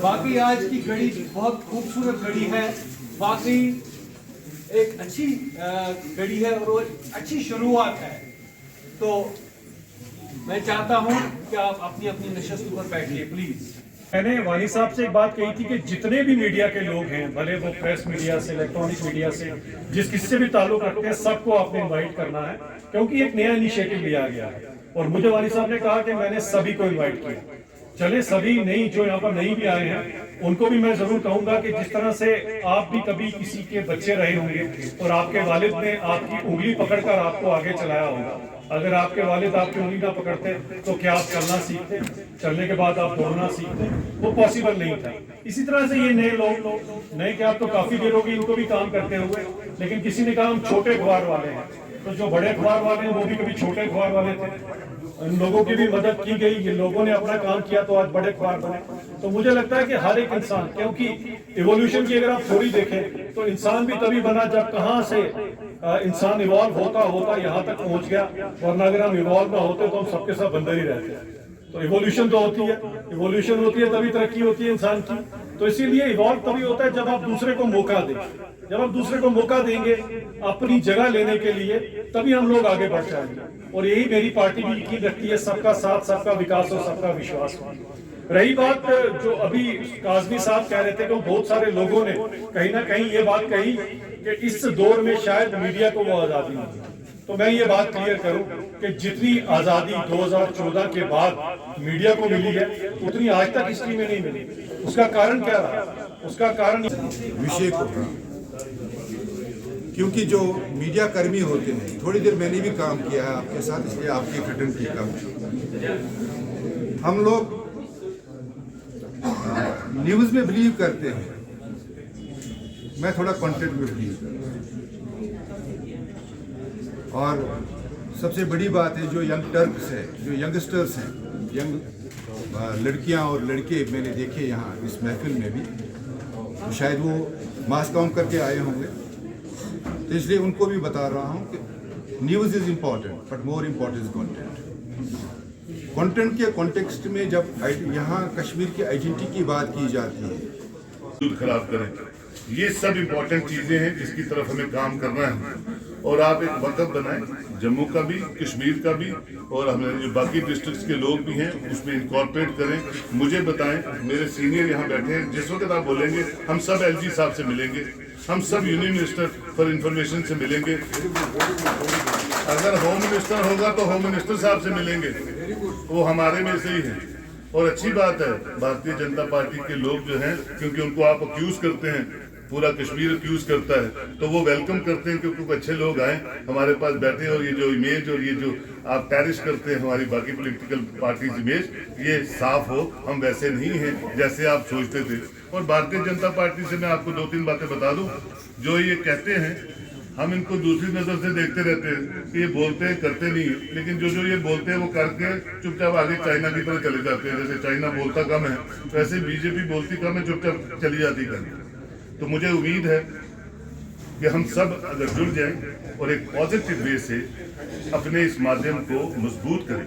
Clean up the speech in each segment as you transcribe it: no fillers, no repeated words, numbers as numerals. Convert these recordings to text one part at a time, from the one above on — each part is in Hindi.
बाकी आज की घड़ी बहुत खूबसूरत घड़ी है, बाकी एक अच्छी घड़ी है और वो अच्छी शुरुआत है। तो मैं चाहता हूं कि आप अपनी अपनी नशस्त पर बैठिए प्लीज। मैंने वाली साहब से एक बात कही थी कि जितने भी मीडिया के लोग हैं, भले वो प्रेस मीडिया से, इलेक्ट्रॉनिक मीडिया से, जिस किससे भी ताल्लुक रखते हैं, सबको आपने इनवाइट करना है, क्योंकि एक नया इनिशिएटिव लिया गया है। और मुझे वाली साहब ने कहा कि मैंने सभी को इनवाइट किया। चले सभी नहीं, जो यहाँ पर नहीं भी आए हैं उनको भी मैं जरूर कहूंगा कि जिस तरह से आप भी कभी किसी के बच्चे रहे होंगे और आपके वालिद ने आपकी उंगली पकड़कर आपको आगे चलाया होगा, अगर आपके वालिद आपकी उंगली ना पकड़ते तो क्या आप चलना सीखते? चलने के बाद आप दौड़ना सीखते? वो पॉसिबल नहीं था। इसी तरह से ये नए लोग नए क्या, आप तो काफी देर होगी इनको भी काम करते हुए, लेकिन किसी ने कहा हम छोटे अखबार वाले हैं, तो जो बड़े अखबार वाले हैं वो भी कभी छोटे अखबार वाले थे। इन लोगों की भी मदद की गई, ये लोगों ने अपना काम किया तो आज बड़े अखबार बने। तो मुझे लगता है कि हर एक इंसान, क्योंकि इवोल्यूशन की अगर आप थोड़ी देखें तो इंसान भी तभी बना जब कहाँ से इंसान इवॉल्व होता होता यहाँ तक पहुंच गया, वरना अगर हम इवॉल्व ना होते तो हम सबके सब बंदर ही रहते। तो इवोल्यूशन तो होती है, इवोल्यूशन होती है तभी तरक्की होती है इंसान की। तो इसीलिए इवॉल्व तभी होता है जब आप दूसरे को मौका दें। जब आप दूसरे को मौका देंगे अपनी जगह लेने के लिए, तभी हम लोग आगे बढ़ जाएंगे। और यही मेरी पार्टी भी यकीन रखती है, सबका साथ, सबका विकास और सबका विश्वास। रही बात जो अभी काजमी साहब कह रहे थे कि बहुत सारे लोगों ने कहीं ना कहीं ये बात कही कि इस दौर में शायद मीडिया को वो आजादी मिली। तो मैं ये बात क्लियर करूं कि जितनी आजादी 2014 के बाद मीडिया को मिली है उतनी आज तक हिस्ट्री में नहीं मिली। उसका कारण क्या रहा? उसका कारण विषय को, क्योंकि जो मीडिया कर्मी होते हैं, थोड़ी देर मैंने भी काम किया है आपके साथ, इसलिए आपकी घटन की काम। हम लोग न्यूज़ में बिलीव करते हैं, मैं थोड़ा कंटेंट में बिलीव करता हूँ। और सबसे बड़ी बात है जो यंग टर्क्स है, जो यंगस्टर्स हैं, यंग लड़कियां और लड़के मैंने देखे यहाँ इस महफिल में भी, तो शायद वो मास्क ऑन करके आए होंगे, तो इसलिए उनको भी बता रहा हूँ कि news is important but more important is content. Content के कॉन्टेक्स्ट में जब यहाँ कश्मीर की आइडेंटिटी की बात की जाती है, दूध खराब करें, ये सब इम्पोर्टेंट चीजें हैं जिसकी तरफ हमें काम करना है। और आप एक वक़्त बनाएं, जम्मू का भी, कश्मीर का भी, और हमारे जो बाकी डिस्ट्रिक्ट्स के लोग भी हैं उसमें इनकॉर्पोरेट करें। मुझे बताएं, मेरे सीनियर यहाँ बैठे हैं, जिस वक्त आप बोलेंगे हम सब एलजी साहब से मिलेंगे, हम सब यूनियन मिनिस्टर फॉर इंफॉर्मेशन से मिलेंगे, अगर होम मिनिस्टर होगा तो होम मिनिस्टर साहब से मिलेंगे, वो हमारे में से ही है। और अच्छी बात है भारतीय जनता पार्टी के लोग जो हैं, क्योंकि उनको आप अक्यूज करते हैं, पूरा कश्मीर अक्यूज करता है, तो वो वेलकम करते हैं क्योंकि अच्छे लोग आए हमारे पास बैठे। और ये जो इमेज और ये जो आप टैरिश करते हैं हमारी बाकी पॉलिटिकल पार्टीज इमेज, ये साफ हो, हम वैसे नहीं हैं जैसे आप सोचते थे। और भारतीय जनता पार्टी से मैं आपको 2-3 बातें बता दूं, जो ये कहते हैं हम इनको दूसरी नजर से देखते रहते हैं कि ये बोलते हैं करते नहीं है, लेकिन जो जो ये बोलते हैं वो करके चुपचाप आगे चाइना की तरह चले जाते हैं। जैसे चाइना बोलता कम है, वैसे बीजेपी बोलती कम है, चुपचाप चली जाती कम। तो मुझे उम्मीद है कि हम सब अगर जुड़ जाएं और एक पॉजिटिव वे से अपने इस माध्यम को मजबूत करें,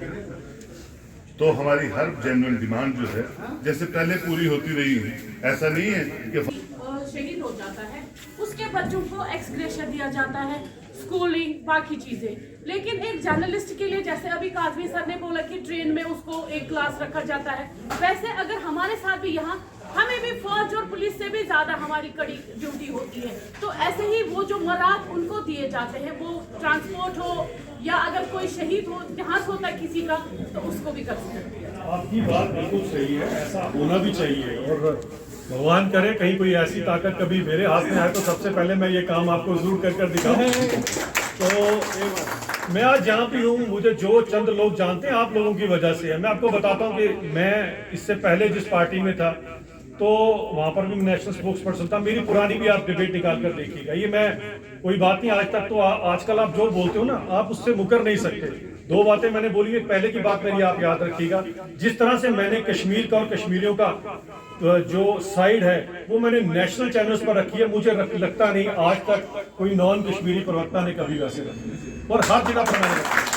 तो हमारी हर जेन्युइन डिमांड जो है जैसे पहले पूरी होती रही है। ऐसा नहीं है कि शहीद हो जाता है, उसके बच्चों को एक्सग्रेशन दिया जाता है, स्कूलिंग, बाकी चीजें। लेकिन एक जर्नलिस्ट के लिए, जैसे अभी काजमी सर ने बोला कि ट्रेन में उसको एक क्लास रखा जाता है, वैसे अगर हमारे साथ भी यहाँ हमें भी फौज और पुलिस से भी ज्यादा हमारी कड़ी ड्यूटी होती है। तो ऐसे ही वो जो मराद उनको दिए जाते हैं, वो ट्रांसपोर्ट हो या अगर कोई शहीद हो, देहांत होता है किसी का, तो उसको भी कर सकते हैं। आपकी बात बिल्कुल सही है, ऐसा होना भी चाहिए। और भगवान करे कहीं कोई ऐसी ताकत कभी मेरे हाथ में आए तो सबसे पहले मैं ये काम आपको जरूर कर दिखाऊं। तो मैं आज जहाँ भी हूँ, मुझे जो चंद लोग जानते हैं आप लोगों की वजह से है। मैं आपको बताता हूँ कि मैं इससे पहले जिस पार्टी में था तो वहाँ पर भी नेशनल स्पोक्स पर्सन था। मेरी पुरानी भी आप डिबेट निकाल कर देखिएगा, ये मैं कोई बात नहीं आज तक। तो आजकल आप जो बोलते हो ना, आप उससे मुकर नहीं सकते। 2 बातें मैंने बोली है, पहले की बात मेरी आप याद रखिएगा, जिस तरह से मैंने कश्मीर का और कश्मीरियों का जो साइड है वो मैंने नेशनल चैनल्स पर रखी है। मुझे लगता नहीं आज तक कोई नॉन कश्मीरी प्रवक्ता ने कभी वैसे रखी, और हर जगह पर मैंने रखी।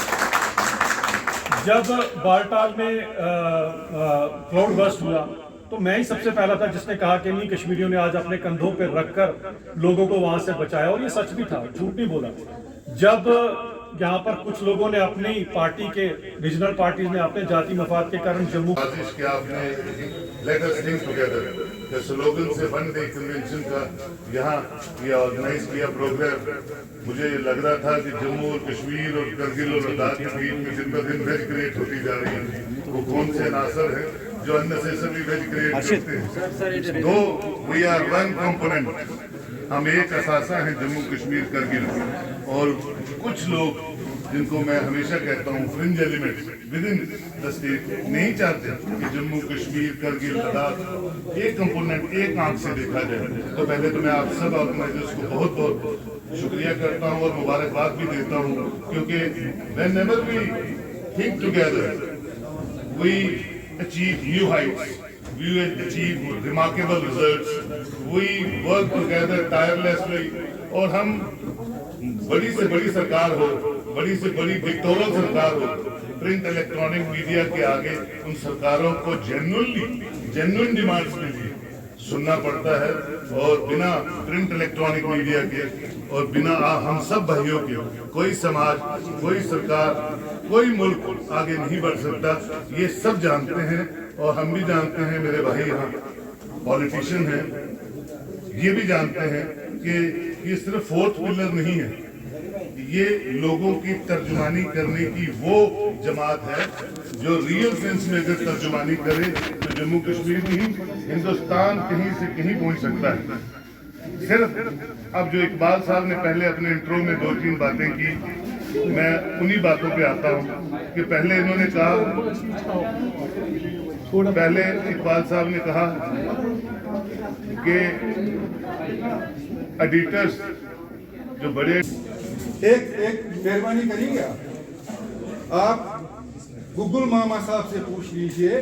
जब बालटाल में क्राउड बर्स्ट हुआ तो मैं ही सबसे पहला था जिसने कहा कि नहीं, कश्मीरियों ने आज अपने कंधों पर रखकर लोगों को वहां से बचाया, और ये सच भी था, झूठ नहीं बोला। जब यहाँ पर कुछ लोगों ने अपनी पार्टी के रीजनल पार्टीज ने अपने जाति मफाद के कारण जम्मू स्लोगन से वन डे कन्वेंशन का यहाँ ये ऑर्गेनाइज किया प्रोग्राम, मुझे लग रहा था कि जम्मू और कश्मीर और करगिल और लद्दाख के बीच में दिन ब दिन वेज क्रिएट होती जा रही है। वो कौन से अनासर हैं जो अननेसेसरी वेज क्रिएट करते हैं? दो वी आर वन कंपोनेंट, हम एक असासा हैं जम्मू कश्मीर करगिल। और कुछ लोग जिनको मैं हमेशा कहता हूँ fringe elements with in the state नहीं चाहते कि जम्मू कश्मीर करगिल लद्दाख एक कंपोनेंट एक आंख से देखा जाए। तो पहले तो मैं आप सब ऑर्गेनाइजर्स को बहुत बहुत शुक्रिया करता हूँ और मुबारकबाद भी देता हूँ, क्योंकि whenever we think together we achieve new heights, we achieve remarkable results, we work together tirelessly। और हम बड़ी से बड़ी सरकार हो, बड़ी से बड़ी डिक्टेटोरियल सरकार हो, प्रिंट इलेक्ट्रॉनिक मीडिया के आगे उन सरकारों को जेन्युइन डिमांड्स के लिए सुनना पड़ता है। और बिना प्रिंट इलेक्ट्रॉनिक मीडिया के और बिना हम सब भाइयों के कोई समाज, कोई सरकार, कोई मुल्क आगे नहीं बढ़ सकता। ये सब जानते हैं और हम भी जानते हैं, मेरे भाई यहाँ पॉलिटिशियन हैं, ये भी जानते हैं कि ये सिर्फ फोर्थ पिलर नहीं है, ये लोगों की तर्जुमानी करने की वो जमात है जो रियल सेंस में अगर तर्जुमानी करे तो जम्मू कश्मीर नहीं, हिंदुस्तान कहीं से कहीं पहुंच सकता है। सिर्फ अब जो इकबाल साहब ने पहले अपने इंट्रो में 2-3 बातें की, मैं उन्हीं बातों पे आता हूँ कि पहले इन्होंने कहा, पहले इकबाल साहब ने कहा कि एडिटर्स जो बड़े एक मेहरबानी करिएगा, आप गूगल मामा साहब से पूछ लीजिए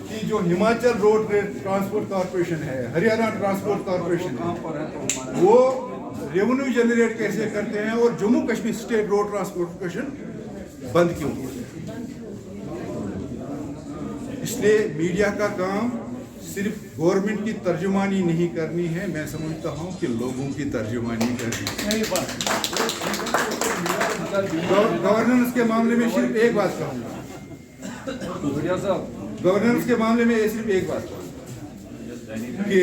कि जो हिमाचल रोड ट्रांसपोर्ट कॉर्पोरेशन है, हरियाणा ट्रांसपोर्ट कॉर्पोरेशन है, वो रेवेन्यू जनरेट कैसे करते हैं और Jammu Kashmir state road transport corporation बंद क्यों? इसलिए मीडिया का काम सिर्फ गवर्नमेंट की तर्जुमानी नहीं करनी है, मैं समझता हूं कि लोगों की तर्जुमानी करनी है। गवर्नेंस के मामले में सिर्फ एक बात कहूंगा, गवर्नेंस के मामले में सिर्फ एक बात कहूंगा कि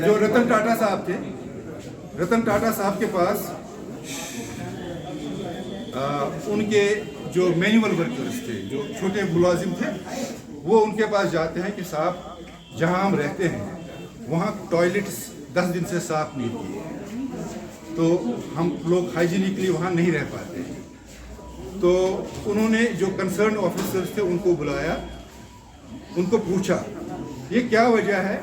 जो रतन टाटा साहब थे, रतन टाटा साहब के पास उनके जो मैनुअल वर्कर्स थे, जो छोटे मुलाजिम थे, वो उनके पास जाते हैं कि साहब जहां हम रहते हैं वहां टॉयलेट्स 10 दिन से साफ नहीं किए, तो हम लोग हाइजीनिकली वहां नहीं रह पाते। तो उन्होंने जो कंसर्न ऑफिसर्स थे उनको बुलाया, उनको पूछा ये क्या वजह है,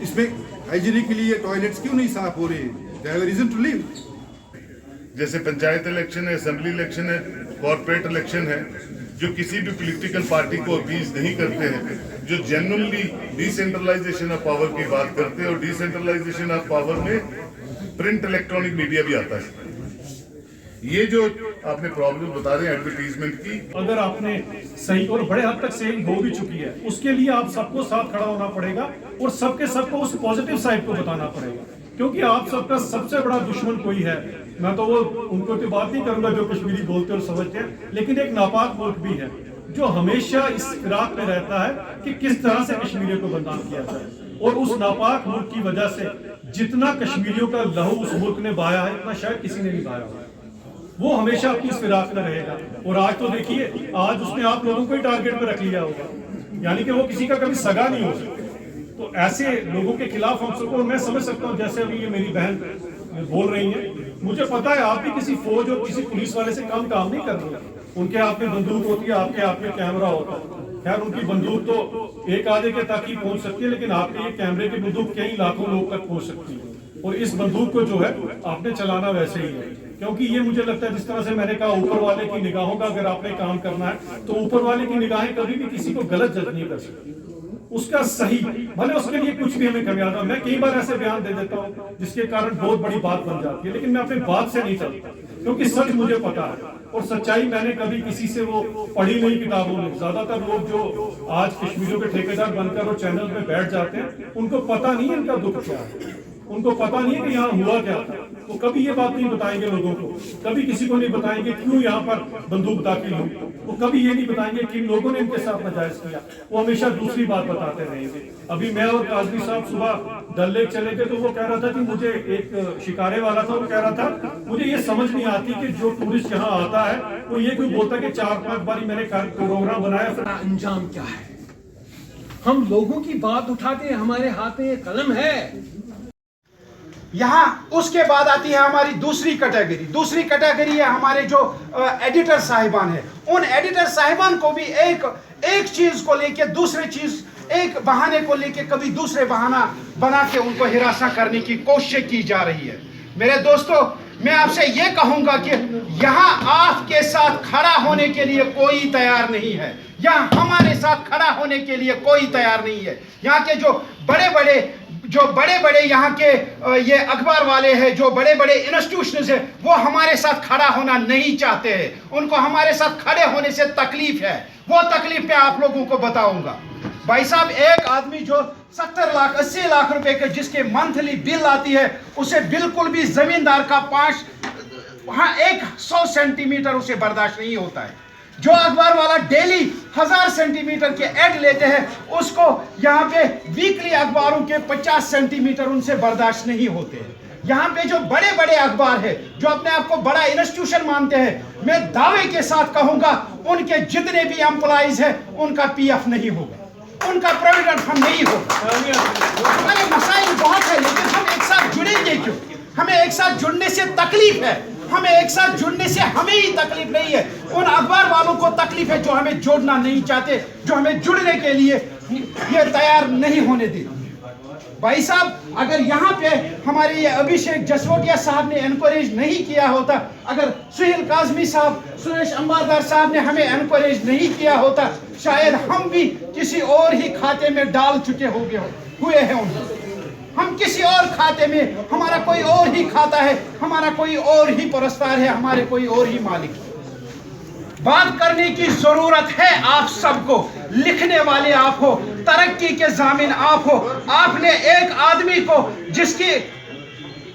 इसमें हाइजीनिकली ये टॉयलेट्स क्यों नहीं साफ हो रहे? They have a reason to leave. जैसे पंचायत इलेक्शन है, असेंबली इलेक्शन है, कॉर्पोरेट इलेक्शन है, जो किसी भी पॉलिटिकल पार्टी को अपीज नहीं करते हैं, जो जेन्युइनली डिसेंट्रलाइजेशन ऑफ पावर की बात करते हैं, और डिसेंट्रलाइजेशन ऑफ पावर में प्रिंट इलेक्ट्रॉनिक मीडिया भी आता है। ये जो आपने प्रॉब्लम बता रहे हैं एडवर्टीजमेंट की, अगर आपने सही और बड़े हद तक सही हो भी चुकी है, उसके लिए आप सबको साथ खड़ा होना पड़ेगा और सबके सबको उस पॉजिटिव साइड को बताना पड़ेगा, क्योंकि आप सबका सबसे बड़ा दुश्मन कोई है। मैं तो वो उनको तो बात नहीं करूंगा जो कश्मीरी बोलते और समझते हैं, लेकिन एक नापाक मुल्क भी है जो हमेशा इस फिराक में रहता है कि किस तरह से कश्मीरियों को बदनाम किया जाए, और उस नापाक मुल्क की वजह से जितना कश्मीरियों का लहू उस मुल्क ने बहाया है, इतना शायद किसी ने नहीं बहाया हुआ। वो हमेशा अपनी इस फिराक में रहेगा। और आज तो देखिए, आज उसने आप लोगों को ही टारगेट पे रख लिया होगा, यानी कि वो किसी का कभी सगा नहीं हो सकता। तो ऐसे लोगों के खिलाफ हम सबको, मैं समझ सकता हूँ, जैसे अभी ये मेरी बहन बोल रही है, मुझे पता है आप भी किसी फौज और किसी पुलिस वाले से कम काम नहीं कर रहे। उनके हाथ में बंदूक होती है, आपके हाथ में कैमरा होता है। खैर, उनकी बंदूक तो एक आधे के तक ही पहुंच सकती है, लेकिन आपके ये कैमरे की बंदूक कई लाखों लोग तक पहुंच सकती है। और इस बंदूक को जो है आपने चलाना वैसे ही है, क्योंकि ये मुझे लगता है, जिस तरह से मैंने कहा, ऊपर वाले की निगाहों का अगर आपने काम करना है तो ऊपर वाले की निगाहें कभी भी किसी को गलत जज नहीं कर सकती। उसका सही, भले उसके लिए कुछ भी हमें कमी आता, मैं कई बार ऐसे बयान दे देता हूँ जिसके कारण बहुत बड़ी बात बन जाती है, लेकिन मैं अपने बात से नहीं चलता, क्योंकि सच मुझे पता है और सच्चाई मैंने कभी किसी से वो पढ़ी नहीं किताबों में। ज्यादातर लोग जो आज कश्मीरियों के ठेकेदार बनकर और चैनल में बैठ जाते हैं, उनको पता नहीं है इनका दुख क्या है, उनको पता नहीं है कि यहाँ हुआ क्या था। वो कभी ये बात नहीं बताएंगे लोगों को, कभी किसी को नहीं बताएंगे क्यों यहाँ पर बंदूक दाखिल हुई, वो कभी ये नहीं बताएंगे कि लोगों ने इनके साथ नाजायज किया, वो हमेशा दूसरी बात बताते रहेंगे। अभी मैं और काजमी साहब सुबह डल लेक चले थे, तो वो कह रहा था कि मुझे एक शिकारे वाला था, वो कह रहा था मुझे ये समझ नहीं आती कि जो टूरिस्ट यहाँ आता है वो ये कोई बोलता है कि 4-5 बार मैंने प्रोग्राम बनाया, फिर अंजाम क्या है। हम लोगों की बात उठाते हैं, हमारे हाथ में एक कलम है। यहाँ उसके बाद आती है हमारी दूसरी कैटेगरी है हमारे जो एडिटर साहिबान है। उन एडिटर साहिबान को भी एक चीज को लेके दूसरे चीज, एक बहाने को लेके कभी दूसरे बहाना बना के उनको हिरासा करने की कोशिश की जा रही है। मेरे दोस्तों, मैं आपसे ये कहूंगा कि यहाँ आपके साथ खड़ा होने के लिए कोई तैयार नहीं है, यहाँ हमारे साथ खड़ा होने के लिए कोई तैयार नहीं है। यहाँ के जो बड़े बड़े यहाँ के ये अखबार वाले हैं, जो बड़े बड़े इंस्टीट्यूशंस है, वो हमारे साथ खड़ा होना नहीं चाहते हैं। उनको हमारे साथ खड़े होने से तकलीफ है, वो तकलीफ मैं आप लोगों को बताऊंगा। भाई साहब, एक आदमी जो 70 लाख 80 लाख रुपए के जिसके मंथली बिल आती है, उसे बिल्कुल भी जमींदार का 100 सेंटीमीटर उसे बर्दाश्त नहीं होता है। जो अखबार वाला डेली 1000 सेंटीमीटर के ऐड लेते हैं, उसको यहाँ पे वीकली अखबारों के 50 सेंटीमीटर उनसे बर्दाश्त नहीं होते हैं। यहाँ पे जो बड़े बड़े अखबार है, जो अपने आप को बड़ा इंस्टीट्यूशन मानते हैं, मैं दावे के साथ कहूंगा उनके जितने भी एम्प्लॉइज हैं, उनका पीएफ नहीं होगा, उनका प्रोविडेंट फंड नहीं होगा। हमारे मसाइल बहुत है, लेकिन हम एक साथ जुड़ेंगे क्यों? हमें एक साथ जुड़ने से तकलीफ है, हमें एक साथ जुड़ने से हमें ही तकलीफ नहीं है, उन अखबार वालों को तकलीफ है जो हमें जोड़ना नहीं चाहते, जो हमें जुड़ने के लिए ये तैयार नहीं होने देते। भाई साहब, अगर यहाँ पे हमारे ये अभिषेक जसवोटिया साहब ने एनकरेज नहीं किया होता, अगर सुहेल काजमी साहब, सुरेश अंबारदार साहब ने हमें एनकरेज नहीं किया होता, शायद हम भी किसी और ही खाते में डाल चुके हुए हैं उनको। हम किसी और खाते में, हमारा कोई और ही खाता है, हमारा कोई और ही पुरस्कार है, हमारे कोई और ही मालिक है। बात करने की जरूरत है आप सबको, लिखने वाले आप हो, तरक्की के जामिन आप हो। आपने एक आदमी को, जिसकी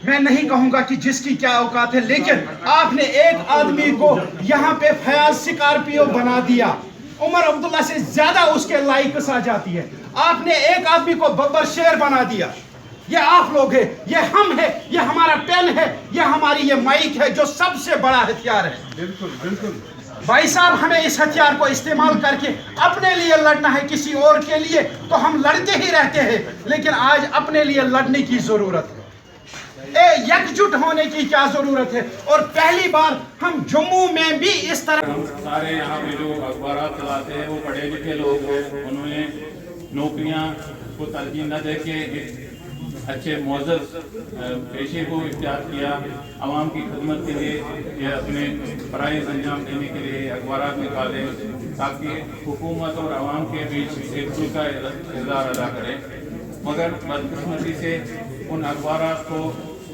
मैं नहीं कहूंगा कि जिसकी क्या औकात है, लेकिन आपने एक आदमी को यहाँ पे फयाज स्कॉर्पियो बना दिया, उमर अब्दुल्ला से ज्यादा उसके लाइक्स आ जाती है। आपने एक आदमी को बब्बर शेर बना दिया। ये आप लोग हैं, ये हम हैं, ये हमारा पेन है, ये हमारी ये माइक है, जो सबसे बड़ा हथियार है। बिल्कुल बिल्कुल भाई साहब, हमें इस हथियार को इस्तेमाल करके अपने लिए लड़ना है, किसी और के लिए तो हम लड़ते ही रहते हैं, लेकिन आज अपने लिए लड़ने की जरूरत है, एकजुट होने की क्या जरूरत है। और पहली बार हम जम्मू में भी इस तरह, हम सारे यहाँ पे जो अखबार चलाते हैं वो पढ़े लिखे लोग हैं, उन्होंने नौकरियाँ को तरजीह न दे के अच्छे मुअज़्ज़ज़ पेशे को इख्तियार किया, आवाम की खिदमत के लिए या अपने फ़राइज़ अंजाम देने के लिए अखबार निकाले, ताकि हुकूमत और आवाम के बीच एक पुल का किरदार अदा करें। मगर बदकिस्मती से उन अखबार को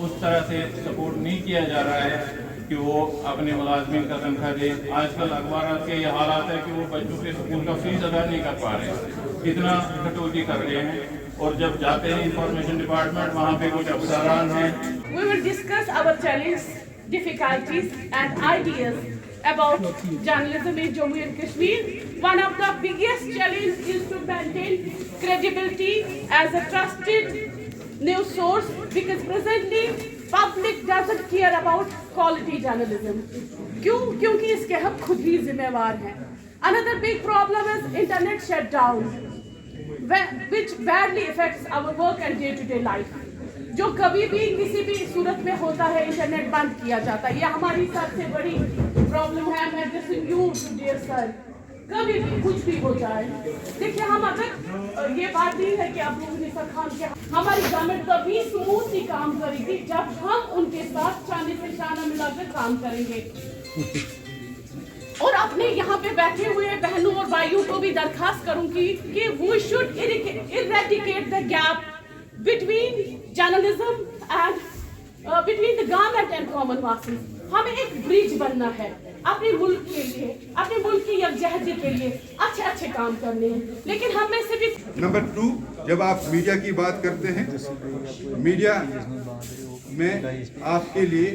उस तरह से सपोर्ट नहीं किया जा रहा है कि वो अपने मुलाजमीन का तनख्वाह दे। आजकल अखबार के ये हालात है कि वो बच्चों के स्कूल का फीस अदा नहीं कर पा रहे, इतना कटौती कर रहे हैं। और जब जाते हैं इंफॉर्मेशन डिपार्टमेंट, वहाँ पे कुछ अफसरान हैं। We will discuss our challenges, difficulties and ideas about journalism in Jammu and Kashmir. One of the biggest challenges is to maintain credibility as a trusted news source, because presently public doesn't care about quality journalism. क्यों? क्योंकि इसके हम खुद ही जिम्मेवार हैं। Another big problem is internet shutdown, which badly affects our work and day-to-day life. जो कभी भी किसी भी सूरत में होता है, इंटरनेट बंद किया जाता है, ये हमारी सबसे बड़ी प्रॉब्लम है। मैं जैसे यू डियर सर, कभी भी कुछ भी हो जाए, देखिए हम अगर ये बात नहीं है कि आप लोगों ने खान के, हमारी गवर्नमेंट कभी स्मूथली काम करेगी जब हम उनके साथ शाने से शाना मिलाकर काम करेंगे। और अपने यहाँ पे बैठे हुए बहनों और भाइयों को भी दरखास्त करूंगी कि we should eradicate the gap between journalism and between the government and common masses. हमें एक ब्रिज बनना है अपने मुल्क के लिए, अपने मुल्क की यकजहती के लिए अच्छे अच्छे काम करने हैं, लेकिन हम में से भी। नंबर 2, जब आप मीडिया की बात करते हैं, मीडिया में आपके लिए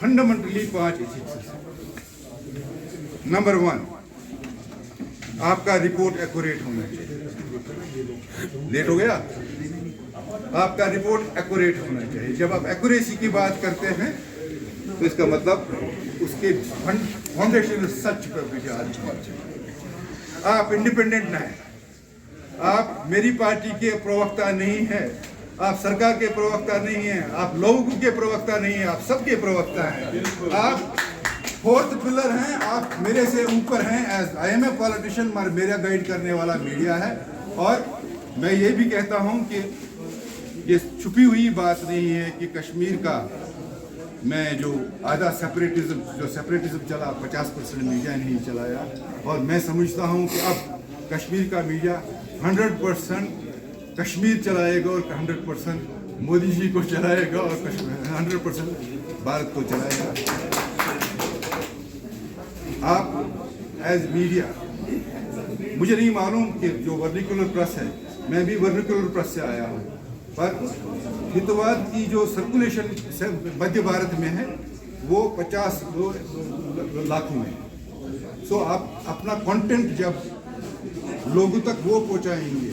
फंडामेंटली 5 एथिक्स हैं। नंबर 1, आपका रिपोर्ट एक्यूरेट होना चाहिए। लेट हो गया? आपका रिपोर्ट एक्यूरेट होना चाहिए। जब आप एक्यूरेसी की बात करते हैं तो इसका मतलब उसके फाउंडेशन सच पर विचार चाहिए। आप इंडिपेंडेंट ना हैं, आप मेरी पार्टी के प्रवक्ता नहीं हैं, आप सरकार के प्रवक्ता नहीं हैं, आप लोगों के प्रवक्ता नहीं हैं, आप सबके प्रवक्ता हैं। आप 4th पिलर हैं, आप मेरे से ऊपर हैं। As I am a politician, मेरा गाइड करने वाला मीडिया है। और मैं ये भी कहता हूँ कि ये छुपी हुई बात नहीं है कि कश्मीर का मैं जो आधा सेपरेटिज्म चला, 50% मीडिया नहीं चलाया। और मैं समझता हूँ कि अब कश्मीर का मीडिया 100% कश्मीर चलाएगा और 100% मोदी जी को चलाएगा और 100% भारत को चलाएगा। आप एज मीडिया, मुझे नहीं मालूम कि जो वर्निकुलर प्रेस है, मैं भी वर्निकुलर प्रेस से आया हूँ, पर हितवाद की जो सर्कुलेशन मध्य भारत में है वो 50 लाख में। सो आप अपना कंटेंट जब लोगों तक वो पहुंचाएंगे,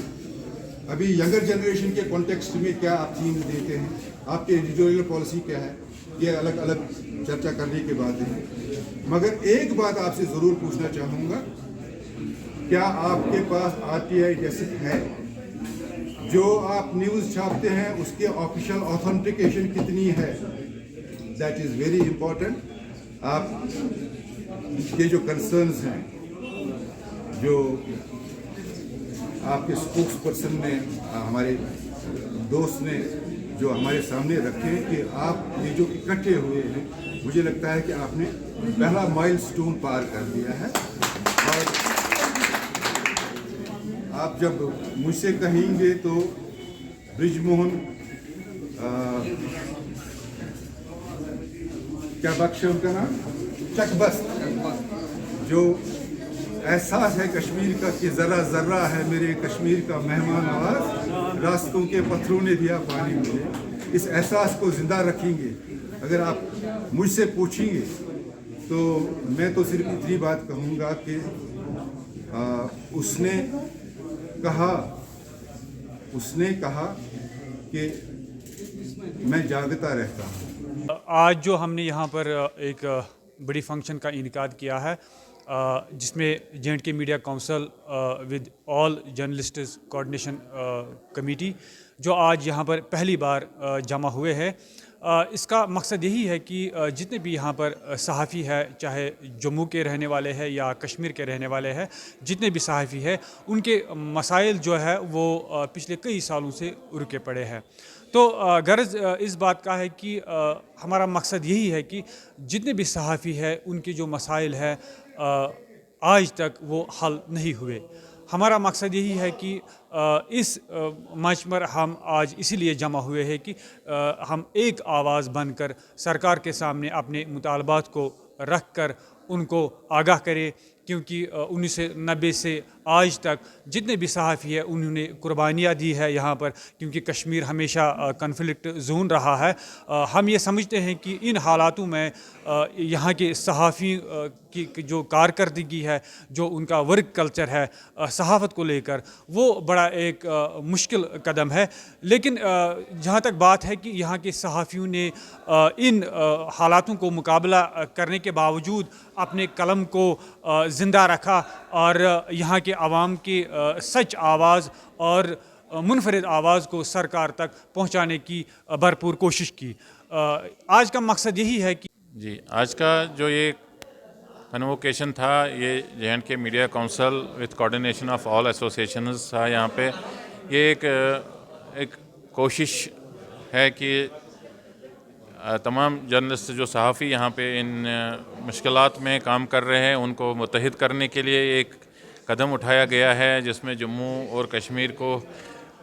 अभी यंगर जनरेशन के कॉन्टेक्स्ट में क्या आप थीम देते हैं, आपके एडिटोरियल पॉलिसी क्या है, ये अलग अलग चर्चा करने के बाद है। मगर एक बात आपसे ज़रूर पूछना चाहूँगा, क्या आपके पास RTI जैसे है? जो आप न्यूज़ छापते हैं उसके ऑफिशियल ऑथेंटिकेशन कितनी है? That is very important. आप के जो कंसर्न्स हैं, जो आपके स्पोक्स पर्सन ने, हमारे दोस्त ने जो हमारे सामने रखे कि आप ये जो इकट्ठे हुए हैं, मुझे लगता है कि आपने पहला माइलस्टोन पार कर दिया है। और आप जब मुझसे कहेंगे तो ब्रिजमोहन क्या बख्श उनका नाम, चकबस्त, जो एहसास है कश्मीर का कि ज़रा ज़र्रा है मेरे कश्मीर का मेहमान नवाज, रास्तों के पत्थरों ने दिया पानी मुझे, इस एहसास को ज़िंदा रखेंगे। अगर आप मुझसे पूछेंगे तो मैं तो सिर्फ इतनी बात कहूँगा कि उसने कहा कि मैं जागता रहता हूँ। आज जो हमने यहाँ पर एक बड़ी फंक्शन का इनेकाद किया है, जिसमें J&K media council with all journalists coordination committee जो आज यहाँ पर पहली बार जमा हुए हैं, इसका मकसद यही है कि जितने भी यहाँ पर सहाफ़ी है, चाहे जम्मू के रहने वाले हैं या कश्मीर के रहने वाले हैं, जितने भी सहाफ़ी हैं, उनके मसाइल जो है वो पिछले कई सालों से रुके पड़े हैं। तो गर्ज इस बात का है कि हमारा मकसद यही है कि जितने भी सहाफ़ी हैं उनके जो मसाइल है आज तक वो हल नहीं हुए। हमारा मकसद यही है कि इस मंच पर हम आज इसीलिए जमा हुए हैं कि हम एक आवाज़ बनकर सरकार के सामने अपने मुतालबात को रख कर उनको आगाह करें, क्योंकि 1990 से आज तक जितने भी सहाफ़ी है उन्होंने कुर्बानियाँ दी है यहाँ पर, क्योंकि कश्मीर हमेशा कन्फ्लिक्ट जोन रहा है। हम ये समझते हैं कि इन हालातों में यहाँ के सहाफ़ी की जो कारकर्दगी है, जो उनका वर्क कल्चर है सहाफ़त को लेकर, वो बड़ा एक मुश्किल कदम है। लेकिन जहाँ तक बात है कि यहाँ के सहाफ़ियों ने इन हालातों को मुकाबला करने के बावजूद अपने कलम को ज़िंदा रखा और यहाँ के आवाम की सच आवाज़ और मुनफरिद आवाज़ को सरकार तक पहुँचाने की भरपूर कोशिश की। आज का मकसद यही है कि जी, आज का जो ये कन्वोकेशन था, ये J&K media council with coordination of all associations था। यहाँ पे ये एक कोशिश है कि तमाम जर्नलिस्ट जो सहाफ़ी यहाँ पे इन मुश्किलात में काम कर रहे हैं उनको मुत्तहिद करने के लिए एक कदम उठाया गया है, जिसमें जम्मू और कश्मीर को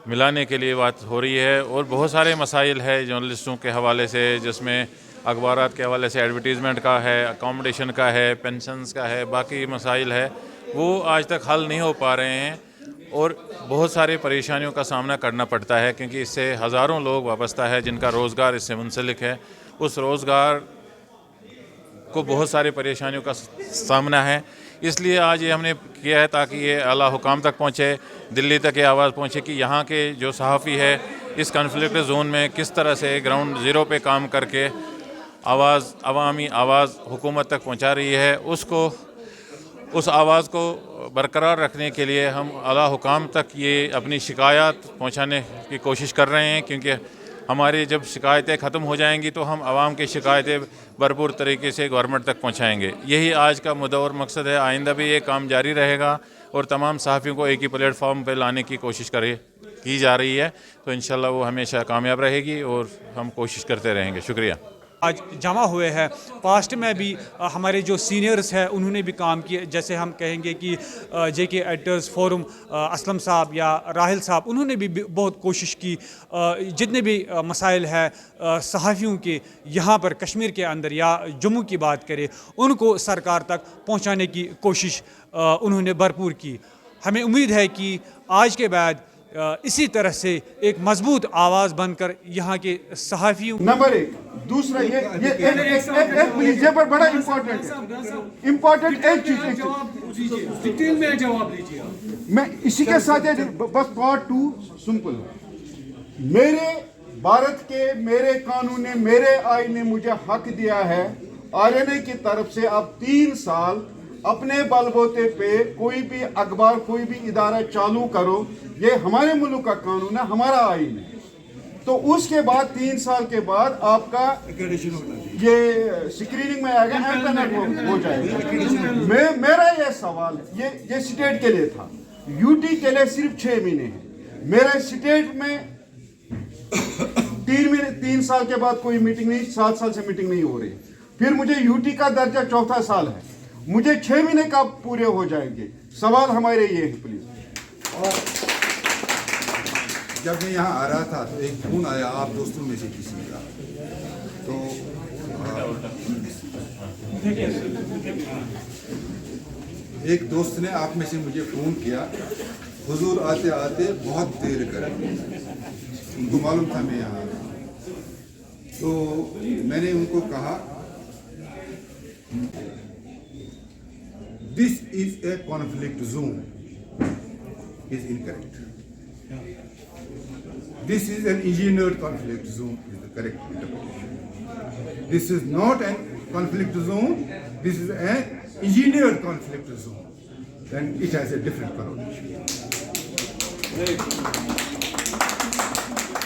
मिलाने के लिए बात हो रही है। और बहुत सारे मसाइल है जर्नलिस्टों के हवाले से, जिसमें अखबारात के हवाले से एडवर्टीज़मेंट का है, अकोमोडेशन का है, पेंशन्स का है, बाकी मसाइल है, वो आज तक हल नहीं हो पा रहे हैं और बहुत सारी परेशानियों का सामना करना पड़ता है, क्योंकि इससे हज़ारों लोग वाबस्ता है जिनका रोज़गार इससे मुंसलिक है। उस रोज़गार को बहुत सारी परेशानियों का सामना है, इसलिए आज ये हमने किया है ताकि ये आला हुकाम तक पहुँचे, दिल्ली तक ये आवाज़ पहुँचे कि यहाँ के जो सहाफ़ी है इस कॉन्फ्लिक्ट जोन में किस तरह से ग्राउंड ज़ीरो पे काम करके आवाज़, अवामी आवाज़ हुकूमत तक पहुँचा रही है, उस आवाज़ को बरकरार रखने के लिए हम आला हुकाम तक ये अपनी शिकायत पहुँचाने की कोशिश कर रहे हैं। क्योंकि हमारी जब शिकायतें ख़त्म हो जाएंगी तो हम आवाम की शिकायतें भरपूर तरीके से गवर्नमेंट तक पहुँचाएँगे। यही आज का मुद्दा और मकसद है। आइंदा भी ये काम जारी रहेगा और तमाम सहाफ़ियों को एक ही प्लेटफॉर्म पर लाने की कोशिश की जा रही है, तो इंशाल्लाह वो हमेशा कामयाब रहेगी और हम कोशिश करते रहेंगे। शुक्रिया। आज जमा हुए हैं। पास्ट में भी हमारे जो सीनियर्स हैं उन्होंने भी काम किया, जैसे हम कहेंगे कि जेके एडिटर्स फोरम असलम साहब या राहिल साहब, उन्होंने भी बहुत कोशिश की। जितने भी मसाइल हैं सहाफ़ियों के यहाँ पर कश्मीर के अंदर या जम्मू की बात करें, उनको सरकार तक पहुँचाने की कोशिश उन्होंने भरपूर की। हमें उम्मीद है कि आज के बाद इसी तरह से एक मजबूत आवाज़ बनकर यहाँ के सहाफ़ियों। नंबर एक। दूसरा ये प्लीज, ये पर बड़ा इम्पोर्टेंट है, इम्पोर्टेंट एक चीज डिटेल में जवाब दीजिए। मैं इसी के साथ बस पार्ट 2 सिंपल। मेरे भारत के मेरे कानून ने, मेरे आईन ने मुझे हक दिया है आरएनए की तरफ से अब 3 साल अपने बलबूते पे कोई भी अखबार, कोई भी इदारा चालू करो। ये हमारे मुल्क का कानून है, हमारा आईन है। तो उसके बाद 3 साल के बाद आपका ये स्क्रीनिंग में आएगा, इंटरनेट हो जाएगा। मेरा ये सवाल है, ये स्टेट के लिए था, यूटी के लिए सिर्फ 6 महीने है। मेरा स्टेट में 3 साल के बाद कोई मीटिंग नहीं, 7 साल से मीटिंग नहीं हो रही। फिर मुझे यूटी का दर्जा 4था साल है, मुझे 6 महीने कब पूरे हो जाएंगे? सवाल हमारे ये है प्लीज। और जब मैं यहाँ आ रहा था तो एक फोन आया आप दोस्तों में से किसी का, तो एक दोस्त ने आप में से मुझे फ़ोन किया, हुजूर आते आते बहुत देर कर, उनको मालूम था मैं यहाँ। तो मैंने उनको कहा this is a conflict zone, is incorrect. This is an engineered conflict zone is the correct interpretation. This is not a conflict zone, this is an engineered conflict zone. Then it has a different connotation.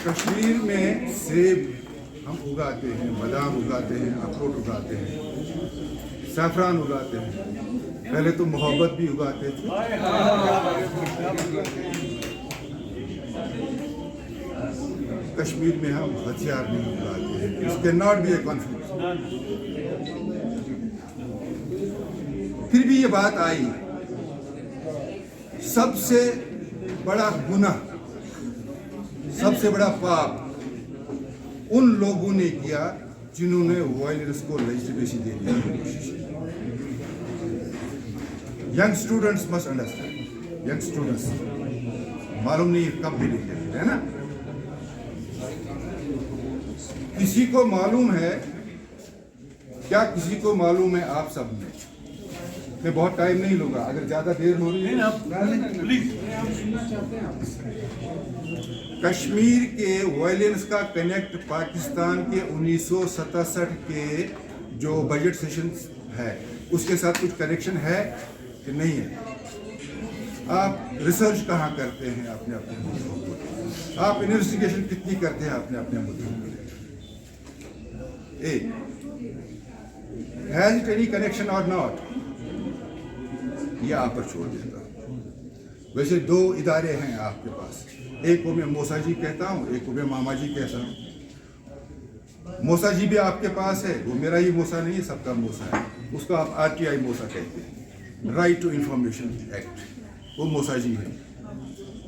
Kashmir में सेब हम उगाते हैं, बादाम उगाते हैं, अखरोट उगाते हैं, सैफरान उगाते हैं, पहले तो मोहब्बत भी उगाते थे। कश्मीर में हम हथियार नहीं उगाते हैं, it can not be A conflict. फिर भी ये बात आई, सबसे बड़ा गुनाह, सबसे बड़ा पाप उन लोगों ने किया जिन्होंने वायलेंस को लेजिटिमेसी देने की कोशिश की। Young students must understand, young students मालूम नहीं कब भी नहीं है ना। किसी को मालूम है क्या? किसी को मालूम है? आप सब में। मैं बहुत टाइम नहीं लूंगा, अगर ज्यादा देर हो रही है प्लीज। कश्मीर के वायलेंस का कनेक्ट पाकिस्तान के 1967 के जो बजट सेशन है उसके साथ कुछ कनेक्शन है कि नहीं है? आप रिसर्च कहाँ करते हैं अपने अपने मुद्दों को? आप इन्वेस्टिगेशन कितनी करते हैं अपने अपने मुद्दों को? हैज इट एनी कनेक्शन और नॉट, ये आप पर छोड़ देता हूँ। वैसे 2 इदारे हैं आपके पास, एक को मैं मौसा जी कहता हूँ, एक को मैं मामा जी कहता हूँ। मोसा जी भी आपके पास है, वो मेरा ही मोसा नहीं है, सबका मोसा है, उसको आप RTI मोसा कहते हैं, राइट टू इंफॉर्मेशन एक्ट, वो मोसा जी है।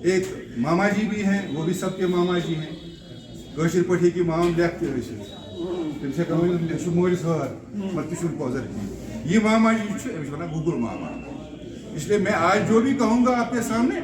एक मामा जी भी हैं, वो भी सबके मामा जी हैं। कशिर पठी की माम लिखते तुमसे कहूँ मोलिस हर मत पौजर की, ये मामा जी वना गूगल मामा। इसलिए मैं आज जो भी कहूँगा आपके सामने